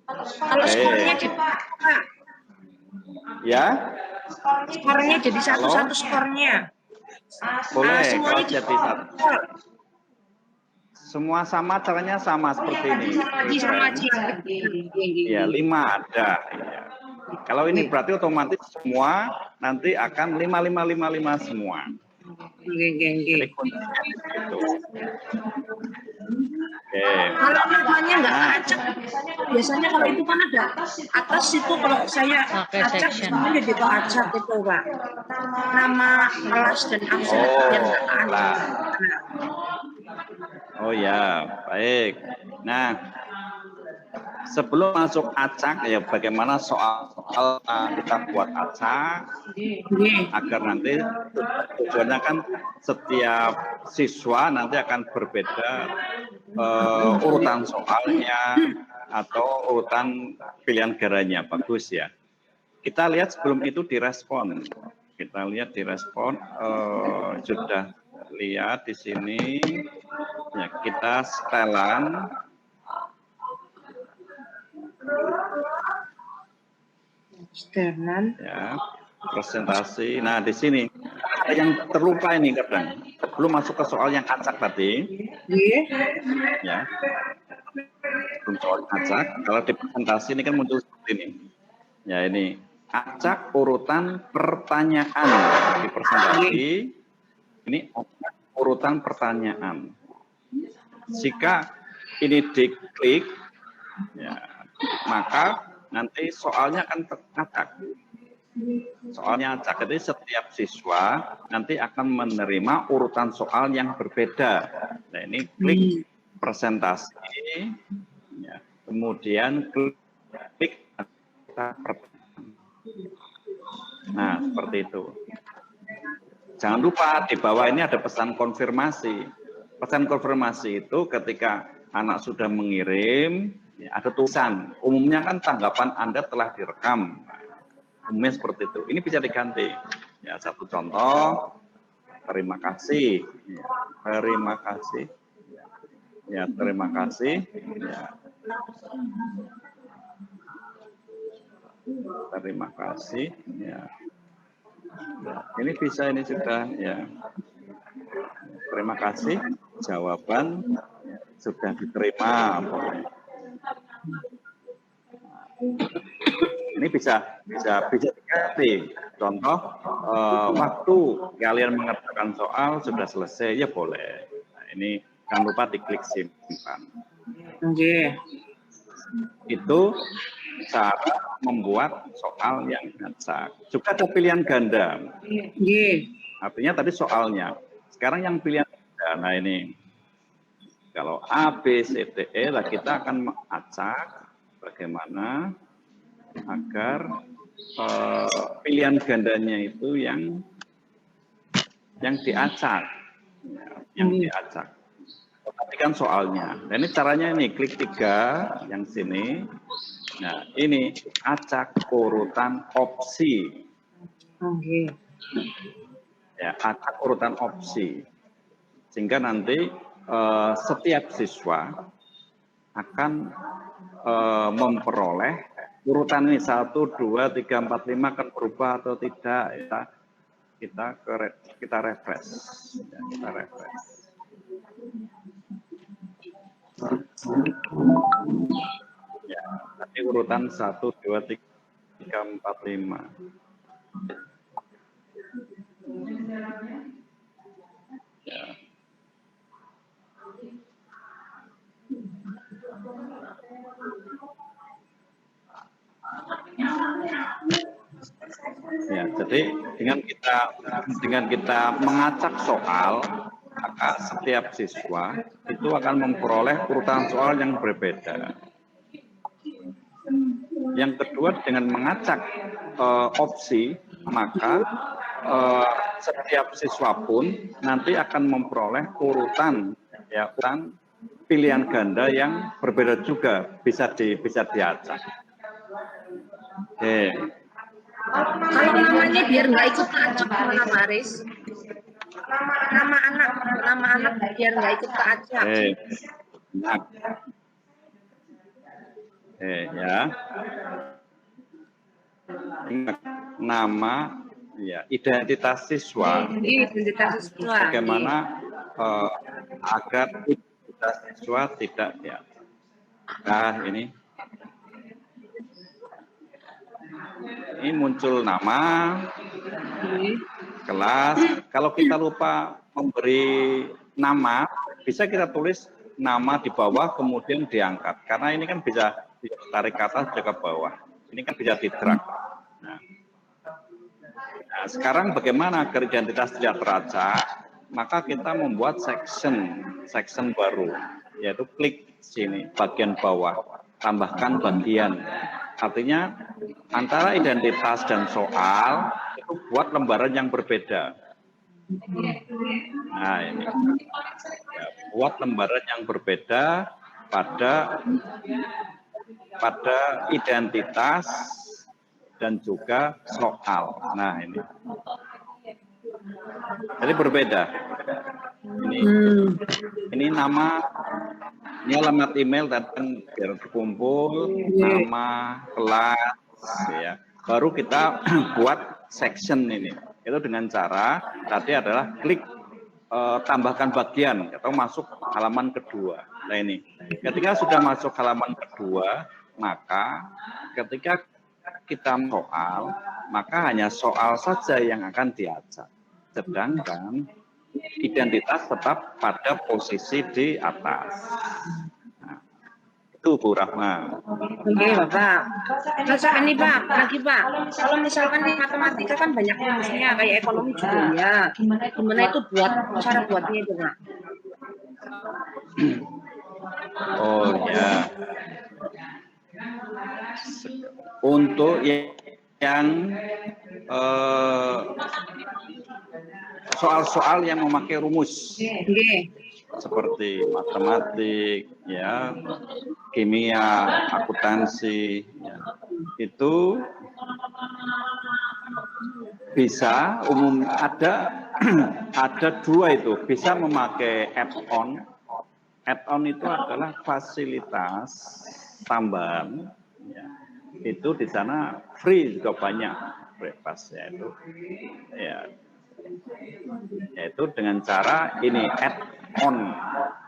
Kalau skornya jadi Pak. Ya. Skornya jadi satu-satu skornya. Boleh, Semuanya kalau jadi satu. Semua sama, caranya sama seperti ini. Sama aja. Ya, 5 ada. Ya. Kalau ini berarti otomatis semua nanti akan 5 semua. Jadi kuncinya di situ. Kalau namanya nggak acak, biasanya kalau itu kan ada atas itu, kalau saya acak semuanya jadi acak itu Pak. Nama kelas dan absen yang nggak acak. Oh ya, baik. Nah, sebelum masuk acak ya bagaimana soal kita buat acak agar nanti tujuannya kan setiap siswa nanti akan berbeda urutan soalnya atau urutan pilihan garanya. Bagus ya. Kita lihat sebelum itu direspon. Kita lihat direspon sudah lihat di sini. Ya, kita setelan. Ya, presentasi. Nah, di sini ada yang terlupa ini kadang. Belum masuk ke soal yang acak tadi. Ya. Belum soal acak. Kalau di presentasi ini kan muncul seperti ini. Ya, ini acak urutan pertanyaan di presentasi. Ini acak urutan pertanyaan. Jika ini diklik, ya, maka nanti soalnya akan acak. Soalnya acak, jadi setiap siswa nanti akan menerima urutan soal yang berbeda. Nah, ini klik presentasi, ya, kemudian klik nah, seperti itu. Jangan lupa di bawah ini ada pesan konfirmasi. Pesan konfirmasi itu ketika anak sudah mengirim, ya, ada tulisan. Umumnya kan tanggapan Anda telah direkam. Umumnya seperti itu. Ini bisa diganti. Ya, satu contoh. Terima kasih. Ya, terima kasih. Ya, terima kasih. Ya. Terima kasih. Ya. Ya, ini bisa, ini sudah. Ya. Terima kasih. Jawaban sudah diterima. Ini bisa diganti. Contoh, waktu kalian mengerjakan soal sudah selesai, ya boleh. Nah, ini jangan lupa diklik simpan. Itu cara membuat soal yang acak. Juga ada pilihan ganda. Artinya tadi soalnya. Sekarang yang pilihan ganda. Nah, ini kalau A, B, C, D, E, lah kita akan mengacak bagaimana agar pilihan gandanya itu yang diacak, yang diacak. Tapi kan soalnya. Nah, ini caranya ini klik 3 yang sini. Nah, ini acak urutan opsi. Ya, acak urutan opsi. Sehingga nanti setiap siswa akan memperoleh urutan ini 1, 2, 3, 4, 5 akan berubah atau tidak, kita refresh, ya, kita refresh. Ya, nanti urutan 1, 2, 3, 4, 5. Ya. Ya, jadi dengan kita mengacak soal, maka setiap siswa itu akan memperoleh urutan soal yang berbeda. Yang kedua, dengan mengacak opsi, maka setiap siswa pun nanti akan memperoleh urutan, ya, urutan pilihan ganda yang berbeda juga, bisa diacak. Oke. Kalau namanya biar nggak ikut keacak, mana Pak Aris? Nama anak biar nggak ikut keacak. Nah, Ya. Ingat, nama, ya, identitas siswa. Identitas siswa. Bagaimana agar identitas siswa tidak, ya. Nah, ini muncul nama, kelas. Kalau kita lupa memberi nama, bisa kita tulis nama di bawah kemudian diangkat. Karena ini kan bisa ditarik ke atas juga ke bawah. Ini kan bisa di-drag. Nah, sekarang bagaimana agar identitas tidak teracak? Maka kita membuat section baru, yaitu klik sini bagian bawah, tambahkan bagian. Artinya antara identitas dan soal itu buat lembaran yang berbeda. Nah, ini ya, buat lembaran yang berbeda pada identitas dan juga soal. Nah, ini. Jadi berbeda. Ini nama, ini alamat email dan biar terkumpul, nama, kelas, ya. Baru kita buat section ini. Itu dengan cara tadi adalah klik tambahkan bagian atau masuk halaman kedua. Nah ini, ketika sudah masuk halaman kedua, maka ketika kita soal, maka hanya soal saja yang akan diajak. Sedangkan identitas tetap pada posisi di atas. Nah, itu Bu Rahma. Oke, Bapak. Terus ini Pak, lagi Pak. Kalau misalkan di matematika kan banyak rumusnya, kayak ekonomi juga ya. Gimana itu cara buatnya itu Pak? Oh ya. Untuk yang soal-soal yang memakai rumus, seperti matematik, ya, kimia, akuntansi, ya, itu bisa ada dua itu, bisa memakai add-on. Add-on itu adalah fasilitas tambahan, ya. Itu di sana free juga banyak, bebas, yaitu dengan cara ini add-on,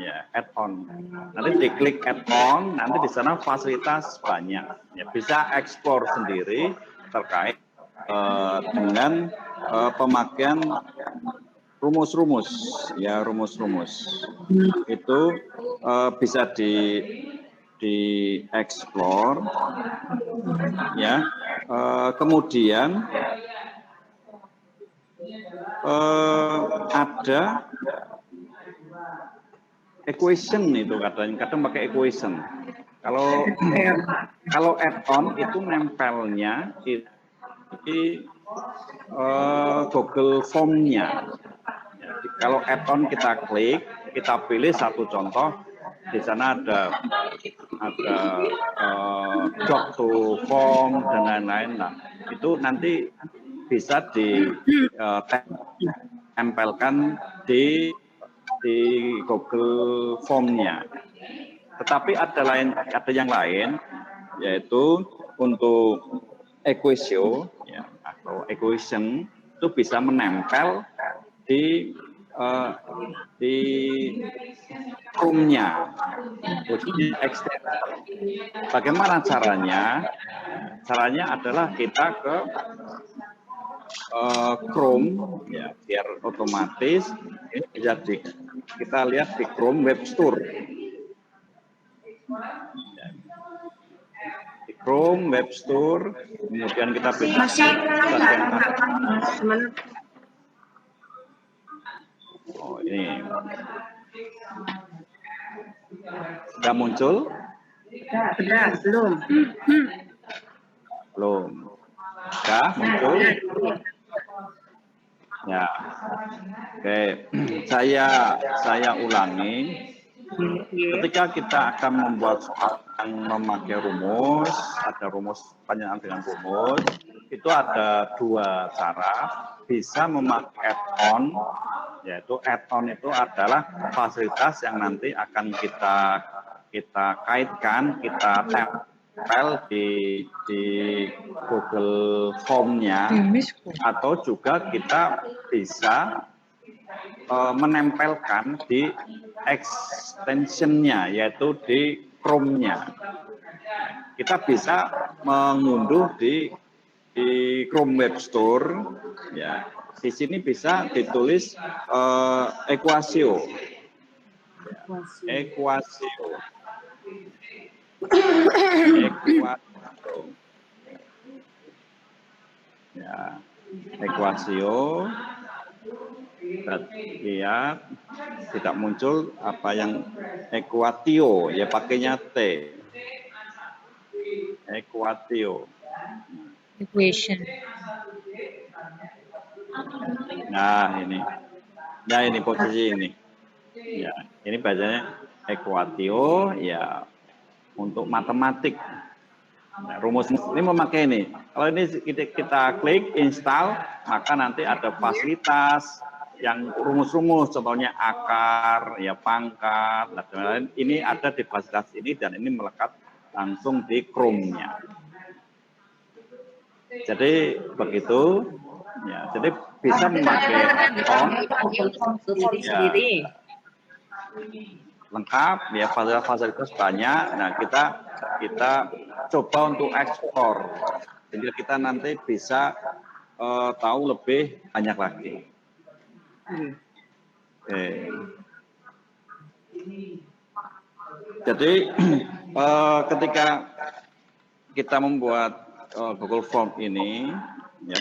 ya, add-on. Nanti diklik add-on, nanti di sana fasilitas banyak, ya, bisa eksplor sendiri terkait dengan pemakaian rumus-rumus, ya, rumus-rumus itu bisa dieksplor, ya. Kemudian ada equation itu kadang pakai equation. Kalau add-on itu nempelnya di Google Form-nya. Kalau add-on kita klik, kita pilih satu contoh, di sana ada doc to form dan lain-lain. Nah, itu nanti bisa ditempelkan di Google Form-nya. Tetapi ada yang lain, yaitu untuk equation, ya, atau equation itu bisa menempel di Chrome-nya. Bagaimana caranya? Caranya adalah kita ke Chrome, ya, biar otomatis ini bisa kita lihat di Chrome Web Store. Di Chrome Web Store, kemudian kita bisa ini sudah muncul? Belum. Sudah muncul? Ya. Oke, saya ulangi. Ketika kita akan membuat soal yang memakai rumus, ada rumus panjang dengan rumus, itu ada dua cara. Bisa memakai add-on, yaitu add-on itu adalah fasilitas yang nanti akan kita kaitkan, kita file di Google Form-nya, atau juga kita bisa menempelkan di extension-nya, yaitu di Chrome-nya. Kita bisa mengunduh di Chrome Web Store, ya. Di sini bisa ditulis Equasio. Equasio. Ya, Equasio. Lihat, tidak muncul apa yang Equatio, ya pakainya T. Equatio. Equation. Nah, ini posisi ini. Ya, ini bacanya Equatio, ya untuk matematik. Nah, rumus ini memakai ini. Kalau ini kita klik install, maka nanti ada fasilitas yang rumus-rumus, contohnya akar, ya pangkat, dan lain-lain. Ini ada di fasilitas ini dan ini melekat langsung di Chrome-nya. Jadi begitu, ya. Jadi bisa memakai ya, lengkap, ya fasilitas banyak. Nah kita coba untuk ekspor, sehingga kita nanti bisa tahu lebih banyak lagi. Oke. Jadi ketika kita membuat Google Form ini, ya,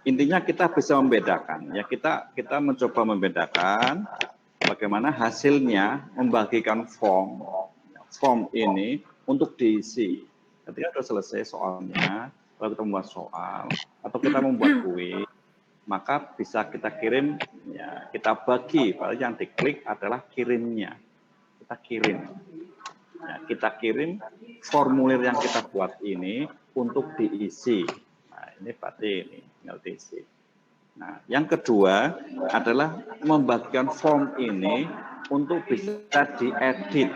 intinya kita bisa membedakan. Ya kita mencoba membedakan bagaimana hasilnya membagikan form ini untuk diisi. Ketika sudah selesai soalnya, kalau kita membuat soal atau kita membuat kuis, maka bisa kita kirim, ya, kita bagi. Padahal yang diklik adalah kirimnya. Kita kirim. Ya, kita kirim formulir yang kita buat ini untuk diisi. Nah, ini berarti ini tinggal diisi. Nah, yang kedua adalah membagikan form ini untuk bisa diedit,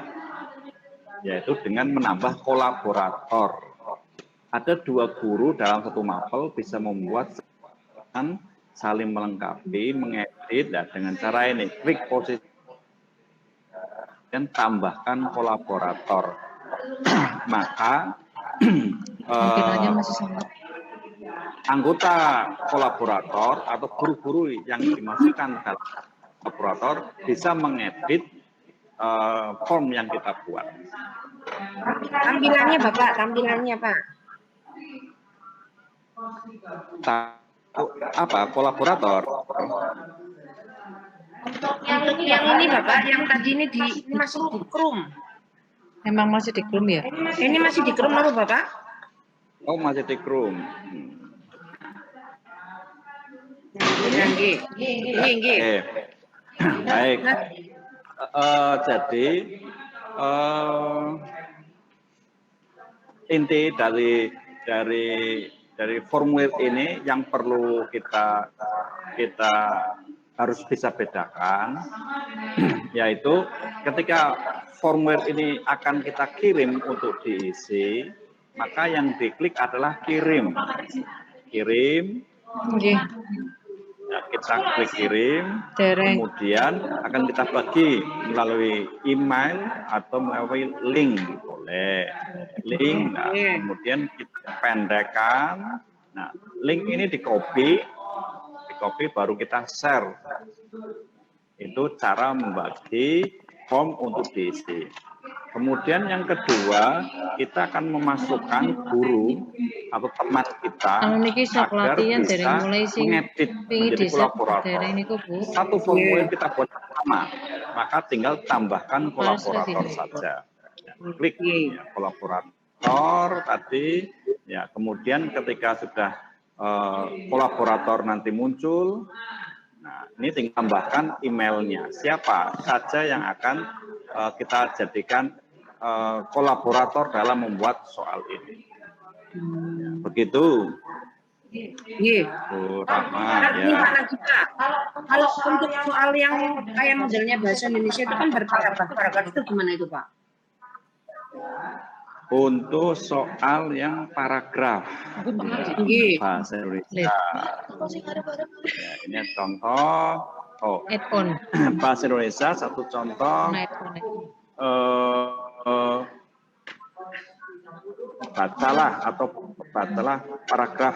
yaitu dengan menambah kolaborator. Ada 2 guru dalam satu mapel bisa membuat saling melengkapi, mengedit, dan dengan cara ini klik posisi dan tambahkan kolaborator. Maka anggota kolaborator atau guru-guru yang dimasukkan dalam kolaborator bisa mengedit form yang kita buat. Tampilannya Bapak, tampilannya Pak. Apa kolaborator? Yang ini Bapak, yang tadi ini masih di Chrome. Memang masih di Chrome ya? Ini masih di Chrome apa Bapak? Oh, masih di Chrome. Baik. Jadi inti dari formulir ini yang perlu kita harus bisa bedakan, yaitu ketika formulir ini akan kita kirim untuk diisi, maka yang diklik adalah kirim. Ya, kita klik kirim, kemudian akan kita bagi melalui email atau melalui link, boleh link. Nah, kemudian kita pendekkan. Nah, link ini di copy baru kita share. Itu cara membagi form untuk diisi. Kemudian yang kedua, kita akan memasukkan guru atau teman kita agar bisa mengedit menjadi kolaborator. Satu formulir kita buat sama, maka tinggal tambahkan kolaborator saja. Klik ya, kolaborator tadi, ya kemudian ketika sudah kolaborator nanti muncul, nah ini tinggal tambahkan emailnya. Siapa saja yang akan kita jadikan kolaborator dalam membuat soal ini. Ya, begitu. Bu Rahma, ya. Kalau untuk soal yang kayak modelnya bahasa Indonesia itu kan berparagraf itu gimana itu Pak? untuk soal yang paragraf bahasa Indonesia. Ya, ini contoh. Oh, Add-on. bahasa Indonesia satu contoh. Bacalah paragraf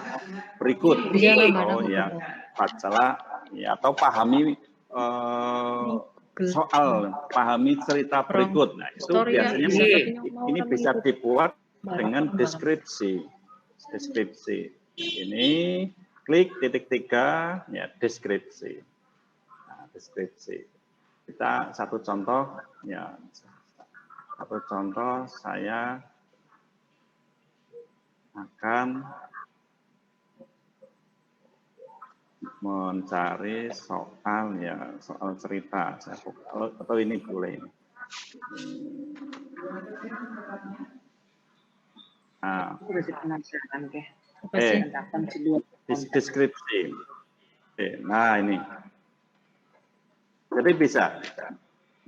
berikut. Oh ya, bacalah ya, atau pahami pahami cerita berikut. Nah, itu biasanya ini bisa dibuat dengan deskripsi. Ini klik titik 3 ya, deskripsi. Nah, deskripsi. Kita satu contoh ya. Satu contoh saya akan mencari soal ya, soal cerita atau ini boleh. Nah, deskripsi. Nah ini, jadi bisa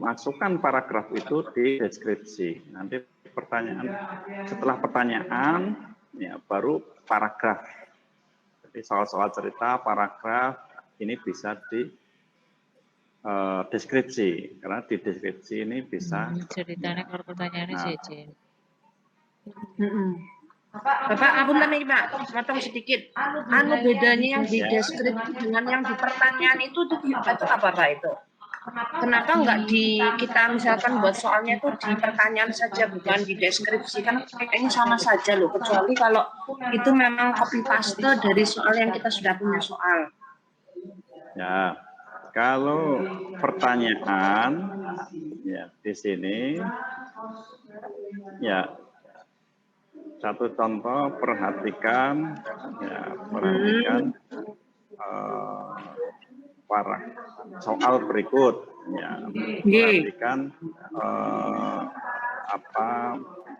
masukkan paragraf itu di deskripsi. Nanti setelah pertanyaan ya baru paragraf. Jadi soal-soal cerita, paragraf ini bisa di deskripsi, karena di deskripsi ini bisa ceritanya kalau pertanyaannya sih. Bapak, ampun nih Pak, potong sedikit. Anu bedanya yang di deskripsi dengan yang di pertanyaan itu apa Pak itu? Kenapa enggak kita misalkan buat soalnya tuh di pertanyaan saja, bukan di deskripsi? Kan kayaknya sama saja loh, kecuali kalau itu memang copy paste dari soal yang kita sudah punya soal. Ya, kalau pertanyaan ya di sini ya satu contoh, perhatikan para soal berikut ya, perhatikan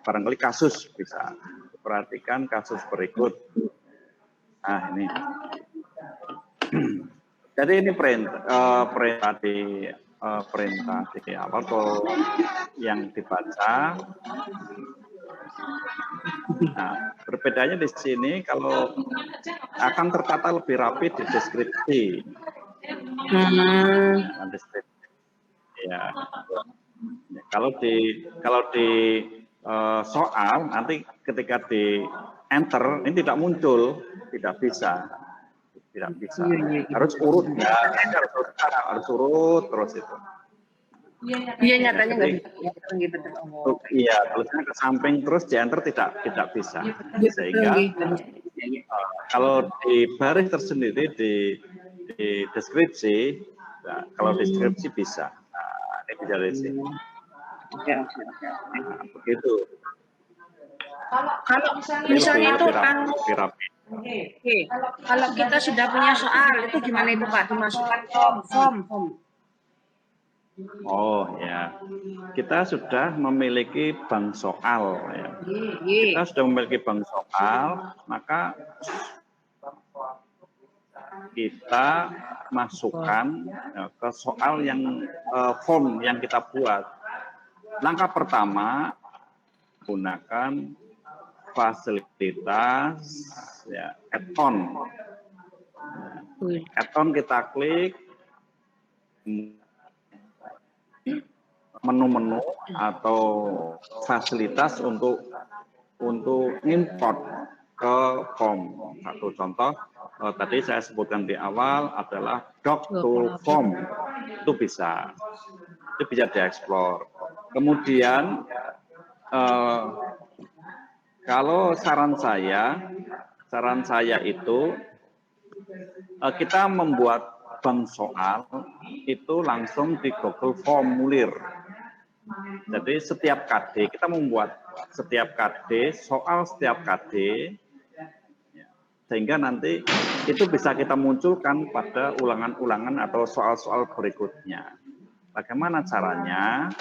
barangkali kasus, bisa perhatikan kasus berikut. Nah ini jadi ini perintah di apa tuh yang dibaca. Nah, berbedanya di sini kalau akan tertata lebih rapi di deskripsi. Ya. Kalau di soal nanti ketika di enter ini tidak muncul, tidak bisa, harus urut ya, harus urut terus itu. Iya nyatanya nggak bisa. Iya, tulisnya ke samping terus di enter tidak bisa, sehingga kalau di baris tersendiri di deskripsi, nah, kalau deskripsi bisa. Nah, ini bisa dari sini. Nah, begitu. Kalau misalnya itu kalau kita sudah punya soal itu gimana itu Pak, dimasukkan form. Oh ya, kita sudah memiliki bank soal ya. Kita sudah memiliki bank soal, maka kita masukkan ke soal yang form yang kita buat. Langkah pertama gunakan fasilitas ya, add-on. Add-on kita klik menu-menu atau fasilitas untuk import ke form. Satu contoh tadi saya sebutkan di awal adalah doc to form, itu bisa dieksplor. Kemudian kalau saran saya itu kita membuat bank soal itu langsung di Google Formulir. Jadi setiap KD kita membuat setiap KD, soal setiap KD, sehingga nanti itu bisa kita munculkan pada ulangan-ulangan atau soal-soal berikutnya. Bagaimana caranya?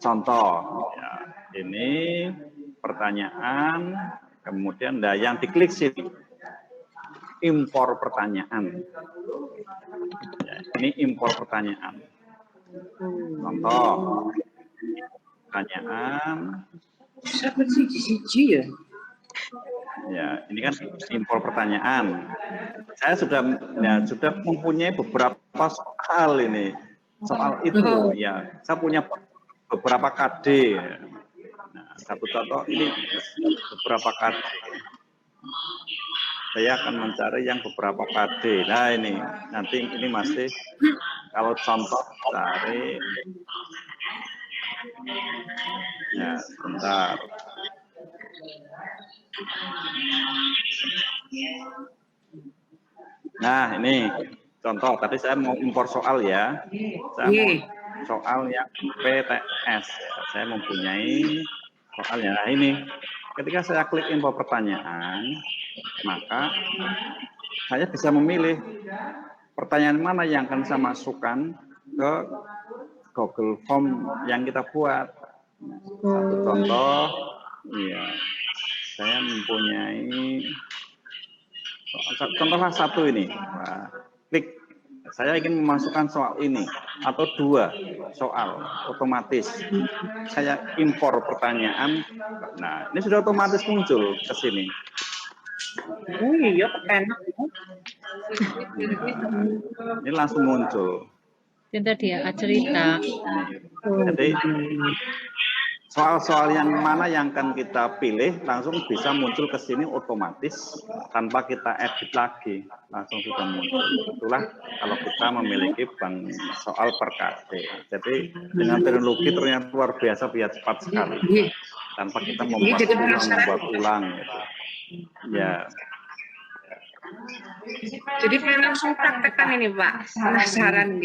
Contoh, ya, ini pertanyaan, kemudian yang diklik sini, impor pertanyaan. Ya, ini impor pertanyaan. Contoh, pertanyaan. Siapa siji ya? Ya, ini kan impor pertanyaan. Saya sudah mempunyai beberapa soal ini. Soal itu ya, saya punya beberapa KD. Nah, satu contoh ini beberapa KD. Saya akan mencari yang beberapa KD. Nah, ini nanti ini masih kalau contoh cari. Ya, sebentar. Nah, ini contoh. Tadi saya mau impor soal ya. Saya mau soal yang PTS. Saya mempunyai soalnya. Nah, ini ketika saya klik impor pertanyaan, maka saya bisa memilih pertanyaan mana yang akan saya masukkan ke Google Form yang kita buat. Satu contoh, ya, saya mempunyai contohnya satu ini. Nah, klik, saya ingin memasukkan soal ini atau dua soal otomatis. Saya impor pertanyaan. Nah, ini sudah otomatis muncul ke sini. Oh iya, enak. Ini langsung muncul. Cinta dia cerita. Jadi soal-soal yang mana yang akan kita pilih langsung bisa muncul ke sini otomatis tanpa kita edit lagi, langsung sudah muncul. Itulah kalau kita memiliki bank soal per KD. Jadi dengan teknologi ternyata luar biasa, biar cepat sekali tanpa kita membuat ulang gitu. Ya. Jadi pengen langsung praktekkan ini Pak, penasaran